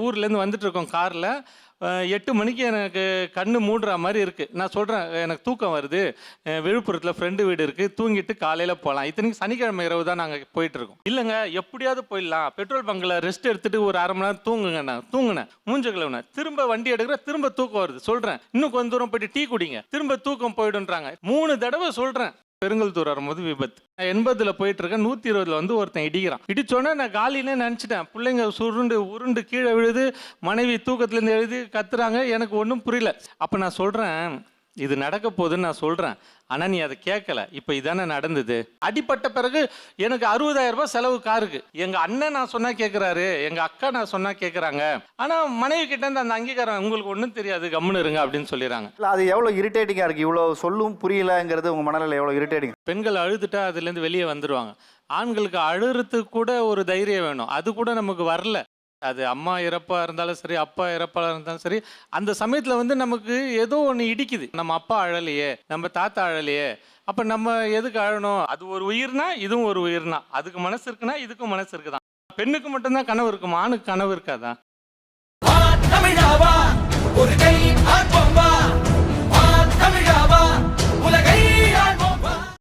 ஊர்லேருந்து வந்துட்டு இருக்கோம் காரில். 8 மணிக்கு எனக்கு கண்ணு மூடுற மாதிரி இருக்குது. நான் சொல்கிறேன், எனக்கு தூக்கம் வருது, விழுப்புரத்தில் ஃப்ரெண்டு வீடு இருக்குது, தூங்கிட்டு காலையில் போகலாம். இத்தனைக்கு சனிக்கிழமை இரவு தான் நாங்கள் போயிட்டுருக்கோம். இல்லைங்க, எப்படியாவது போயிடலாம், பெட்ரோல் பங்கில் ரெஸ்ட் எடுத்துகிட்டு ஒரு அரை மணி நேரம் தூங்குங்க. நான் தூங்கினேன், மூஞ்ச கழுவுனேன், திரும்ப வண்டி எடுக்கிற, திரும்ப தூக்கம் வருது. சொல்கிறேன், இன்னும் கொஞ்சம் தூரம் போயிட்டு டீ குடிங்க, திரும்ப தூக்கம் போயிடுன்றாங்க. 3 தடவை சொல்கிறேன். பெருங்கல்தூர் வரும்போது விபத்து. 80ல் போயிட்டு இருக்கேன், 120ல் வந்து ஒருத்தன் இடிக்கிறான். இடிச்சோன்னே நான் காலினே நினச்சிட்டேன். பிள்ளைங்க உருண்டு கீழே விழுது, மனைவி தூக்கத்துலேருந்து எழுதி கத்துறாங்க. எனக்கு ஒன்றும் புரியல. அப்போ நான் சொல்கிறேன், இது நடக்க போகுதுன்னு நான் சொல்கிறேன், ஆனால் நீ அதை கேட்கல. இப்போ இதானே நடந்தது. அடிப்பட்ட பிறகு எனக்கு 60,000 ரூபாய் செலவு காருக்கு. எங்கள் அண்ணன் நான் சொன்னால் கேட்குறாரு, எங்கள் அக்கா நான் சொன்னால் கேட்குறாங்க. ஆனால் மனைவி கிட்டேருந்து அந்த அங்கீகாரம், உங்களுக்கு ஒன்றும் தெரியாது, கம்முன்னு இருங்க அப்படின்னு சொல்லிடுறாங்க. இல்லை, அது எவ்வளோ இரிட்டேட்டிங்காக இருக்குது. இவ்வளோ சொல்லும் புரியலங்கிறது உங்கள் மனநிலை எவ்வளோ இரிட்டேட்டிங். பெண்கள் அழுதுட்டா அதுலேருந்து வெளியே வந்துடுவாங்க. ஆண்களுக்கு அழுறதுக்கு கூட ஒரு தைரியம் வேணும். அது கூட நமக்கு வரல. அது அம்மா இறப்பா இருந்தாலும் சரி, அப்பா இறப்பா இருந்தாலும் சரி, அந்த சமயத்தில் வந்து நமக்கு ஏதோ ஒன்று இடிக்குது. நம்ம அப்பா அழலையே, நம்ம தாத்தா அழலையே, அப்போ நம்ம எதுக்கு அழணும்? அது ஒரு உயிர்னா இதுவும் ஒரு உயிர்னா, அதுக்கு மனசு இருக்குன்னா இதுக்கும் மனசு இருக்குதான். பெண்ணுக்கு மட்டும்தான் கனவு இருக்கும், ஆணுக்கு கனவு இருக்காதான்?